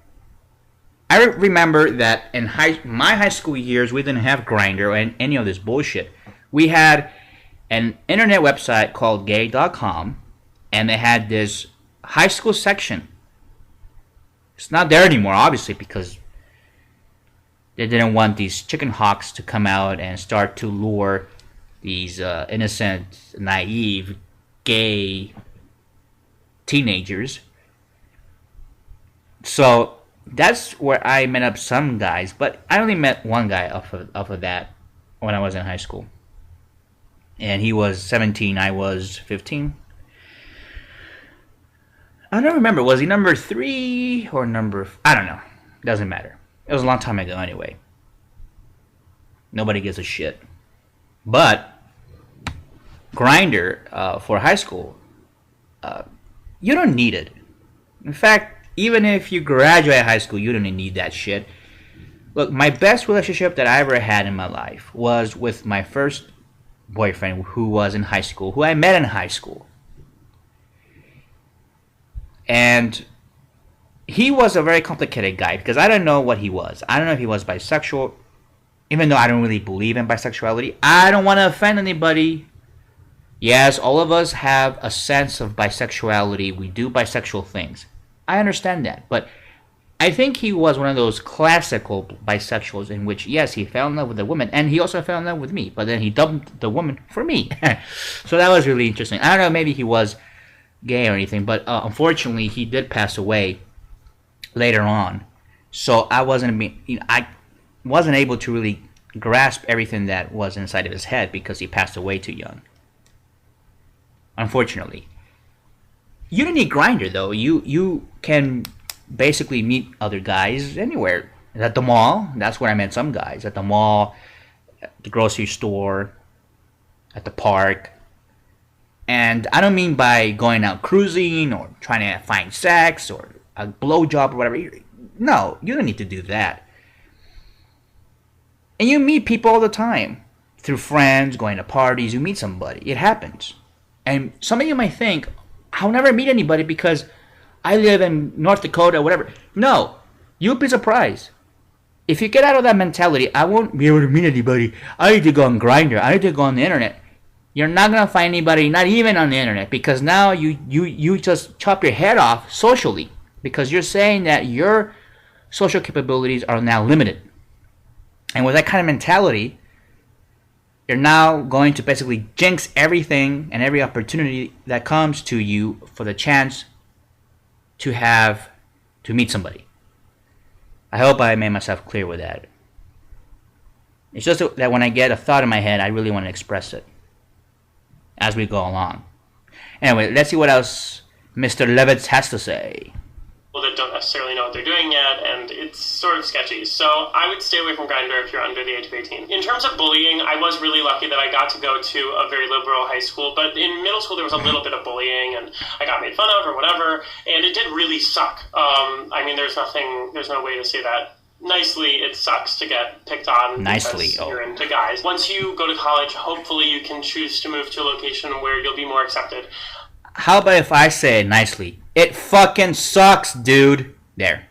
I remember that in my high school years, we didn't have Grindr and any of this bullshit. We had an internet website called gay.com, and they had this high school section. It's not there anymore, obviously, because they didn't want these chicken hawks to come out and start to lure these innocent, naive, gay teenagers. So that's where I met up some guys, but I only met one guy off of that when I was in high school. And he was 17, I was 15. I don't remember, was he number 3 or I don't know. Doesn't matter. It was a long time ago anyway. Nobody gives a shit. But Grindr for high school, you don't need it. In fact, even if you graduate high school, you don't need that shit. Look, my best relationship that I ever had in my life was with my first boyfriend who was in high school, who I met in high school. And he was a very complicated guy because I don't know what he was. I don't know if he was bisexual, even though I don't really believe in bisexuality. I don't want to offend anybody. Yes, all of us have a sense of bisexuality. We do bisexual things. I understand that. But I think he was one of those classical bisexuals in which, yes, he fell in love with a woman, and he also fell in love with me. But then he dumped the woman for me. So that was really interesting. I don't know, maybe he was gay or anything, but unfortunately, he did pass away later on, so I wasn't able to really grasp everything that was inside of his head because he passed away too young. Unfortunately, you don't need Grindr though. You can basically meet other guys anywhere. At the mall, that's where I met some guys. At the mall, at the grocery store, at the park. And I don't mean by going out cruising or trying to find sex or a blowjob or whatever. No, you don't need to do that. And you meet people all the time. Through friends, going to parties, you meet somebody. It happens. And some of you might think, I'll never meet anybody because I live in North Dakota or whatever. No, you'll be surprised. If you get out of that mentality, I won't be able to meet anybody. I need to go on Grindr. I need to go on the internet. You're not going to find anybody, not even on the internet, because now you just chop your head off socially. Because you're saying that your social capabilities are now limited. And with that kind of mentality, you're now going to basically jinx everything and every opportunity that comes to you for the chance to meet somebody. I hope I made myself clear with that. It's just that when I get a thought in my head, I really want to express it as we go along. Anyway, let's see what else Mr. Levitz has to say. That don't necessarily know what they're doing yet, and it's sort of sketchy. So I would stay away from Grindr if you're under the age of 18. In terms of bullying, I was really lucky that I got to go to a very liberal high school, but in middle school there was a little bit of bullying, and I got made fun of or whatever, and it did really suck. I mean, there's no way to say that nicely. It sucks to get picked on nicely because you're into guys. Once you go to college, hopefully you can choose to move to a location where you'll be more accepted. How about if I say it nicely? It fucking sucks, dude. There.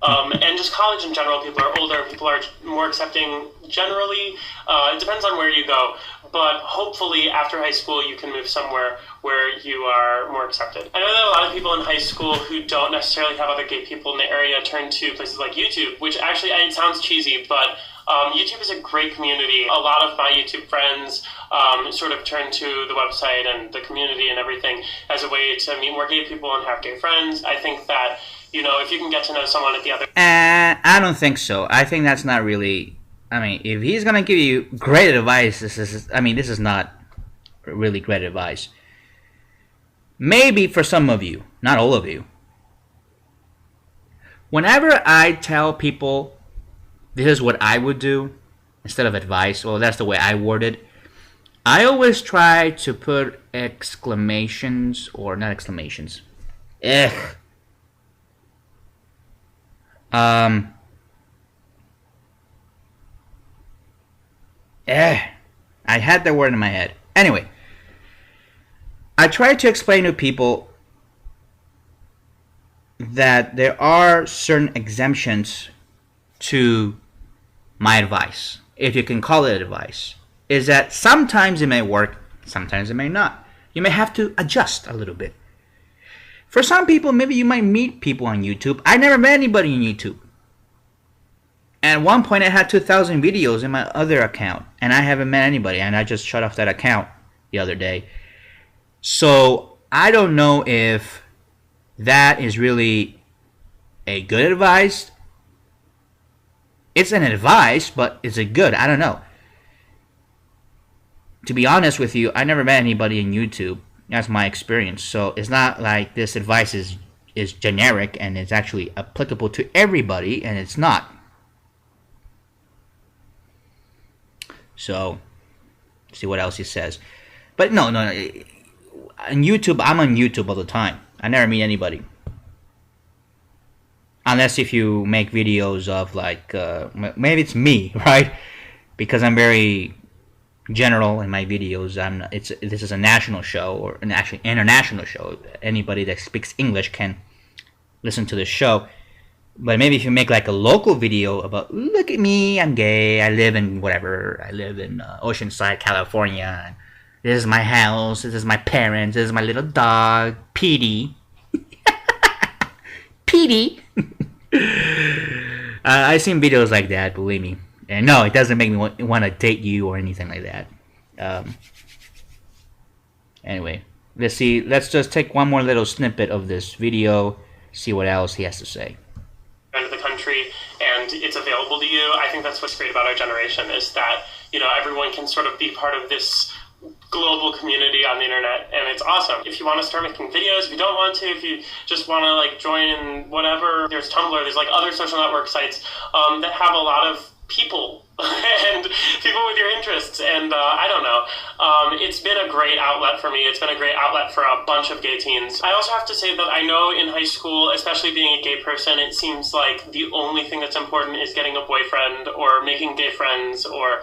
And just college in general, people are older, people are more accepting generally. It depends on where you go. but hopefully after high school you can move somewhere where you are more accepted. I know that a lot of people in high school who don't necessarily have other gay people in the area turn to places like YouTube, which actually, it sounds cheesy, but YouTube is a great community. A lot of my YouTube friends sort of turn to the website and the community and everything as a way to meet more gay people and have gay friends. I think that, if you can get to know someone at the other... I don't think so. I think that's not really... if he's going to give you great advice, this is not really great advice. Maybe for some of you, not all of you. Whenever I tell people this is what I would do, instead of advice, well, that's the way I word it, I always try to put exclamations, or not exclamations. I had that word in my head. Anyway, I try to explain to people that there are certain exemptions to my advice, if you can call it advice, is that sometimes it may work, sometimes it may not. You may have to adjust a little bit. For some people, maybe you might meet people on YouTube. I never met anybody on YouTube. At one point, I had 2,000 videos in my other account, and I haven't met anybody, and I just shut off that account the other day. So, I don't know if that is really a good advice. It's an advice, but is it good? I don't know. To be honest with you, I never met anybody on YouTube. That's my experience. So it's not like this advice is generic and it's actually applicable to everybody, and it's not. So, see what else he says. But no. On YouTube, I'm on YouTube all the time. I never meet anybody. Unless if you make videos of like, maybe it's me, right? Because I'm very general in my videos. This is a national show, or an actually international show. Anybody that speaks English can listen to the show. But maybe if you make like a local video about, look at me, I'm gay, I live in whatever, I live in Oceanside, California, and this is my house, this is my parents, this is my little dog, Petey. Petey. I've seen videos like that, believe me. And no, it doesn't make me want to date you or anything like that. Anyway, let's see. Let's just take one more little snippet of this video, see what else he has to say. End of the country, and it's available to you. I think that's what's great about our generation, is that everyone can sort of be part of this global community on the internet, and it's awesome. If you want to start making videos, if you don't want to, if you just want to like join in whatever, there's Tumblr, there's like other social network sites that have a lot of people and people with your interests, and I don't know. It's been a great outlet for me. It's been a great outlet for a bunch of gay teens. I also have to say that I know in high school, especially being a gay person, it seems like the only thing that's important is getting a boyfriend or making gay friends or,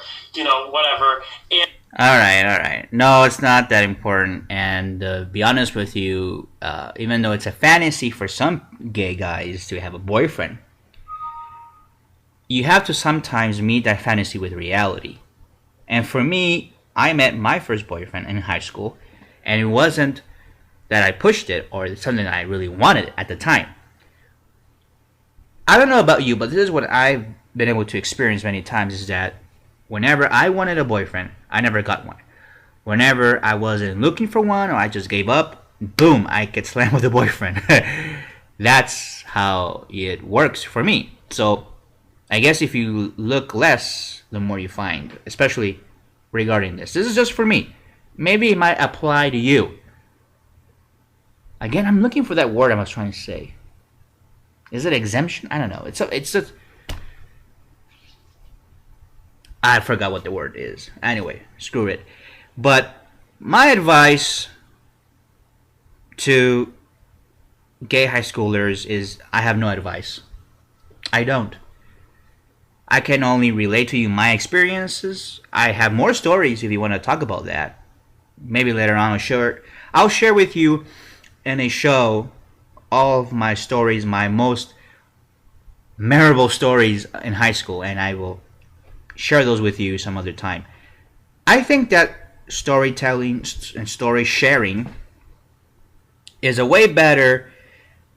whatever. And All right. No, it's not that important. And be honest with you, even though it's a fantasy for some gay guys to have a boyfriend, you have to sometimes meet that fantasy with reality. And for me, I met my first boyfriend in high school, and it wasn't that I pushed it or something that I really wanted at the time. I don't know about you, but this is what I've been able to experience many times, is that whenever I wanted a boyfriend, I never got one. Whenever I wasn't looking for one or I just gave up, boom, I get slammed with a boyfriend. That's how it works for me. So I guess if you look less, the more you find, especially regarding this. This is just for me. Maybe it might apply to you. Again, I'm looking for that word I was trying to say. Is it exemption? I don't know. It's just... I forgot what the word is. Anyway, screw it. But my advice to gay high schoolers is I have no advice. I don't. I can only relate to you my experiences. I have more stories if you want to talk about that. Maybe later on I'll share with you in a show all of my stories, my most memorable stories in high school, and I will share those with you some other time. I think that storytelling and story sharing is a way better,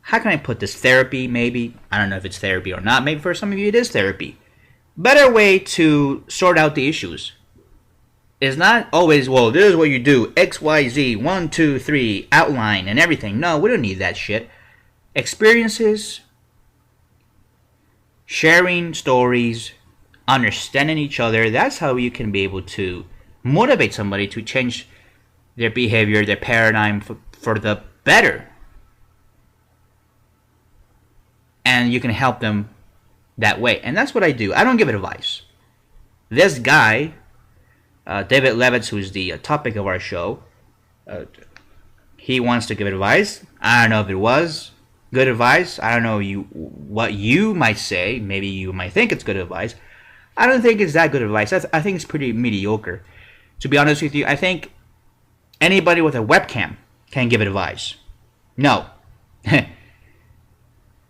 how can I put this, therapy maybe? I don't know if it's therapy or not. Maybe for some of you it is therapy. Better way to sort out the issues. It's not always, well, this is what you do, X, Y, Z, 1, 2, 3, outline and everything. No, we don't need that shit. Experiences, sharing stories, understanding each other, that's how you can be able to motivate somebody to change their behavior, their paradigm for the better. And you can help them that way. And that's what I do. I don't give advice. This guy, David Levitz, who's the topic of our show, he wants to give advice. I don't know if it was good advice. I don't know what you might say. Maybe you might think it's good advice. I don't think it's that good advice. I think it's pretty mediocre. To be honest with you, I think anybody with a webcam can give advice. No.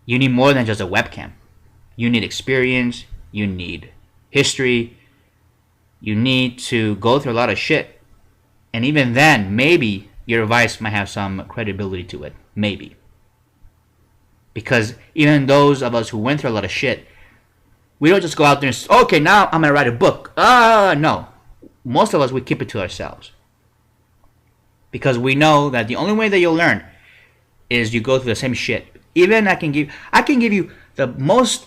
You need more than just a webcam. You need experience. You need history. You need to go through a lot of shit. And even then, maybe your advice might have some credibility to it. Maybe. Because even those of us who went through a lot of shit, we don't just go out there and say, okay, now I'm going to write a book. No. Most of us, we keep it to ourselves. Because we know that the only way that you'll learn is you go through the same shit. Even I can give you the best,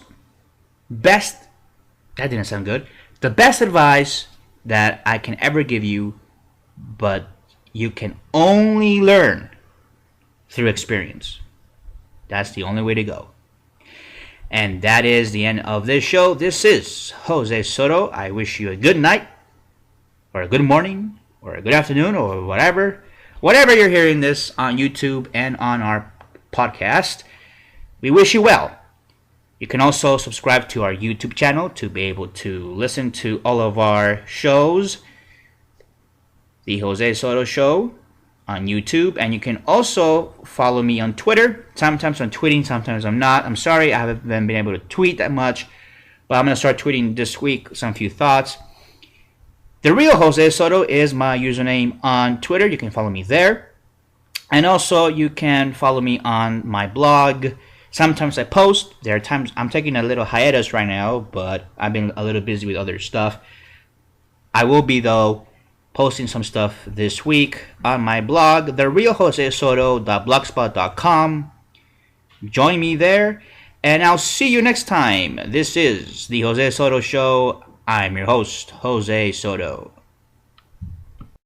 that didn't sound good, the best advice that I can ever give you, but you can only learn through experience. That's the only way to go. And that is the end of this show. This is Jose Soto. I wish you a good night, or a good morning, or a good afternoon, or whatever. Whatever you're hearing this on YouTube and on our podcast, we wish you well. You can also subscribe to our YouTube channel to be able to listen to all of our shows. The Jose Soto Show on YouTube. And you can also follow me on Twitter. Sometimes I'm tweeting, sometimes I'm not. I'm sorry I haven't been able to tweet that much. But I'm going to start tweeting this week some few thoughts. The Real Jose Soto is my username on Twitter. You can follow me there. And also you can follow me on my blog. Sometimes I post. There are times I'm taking a little hiatus right now, but I've been a little busy with other stuff. I will be, though, posting some stuff this week on my blog, therealjosesoto.blogspot.com. Join me there, and I'll see you next time. This is the Jose Soto Show. I'm your host, Jose Soto.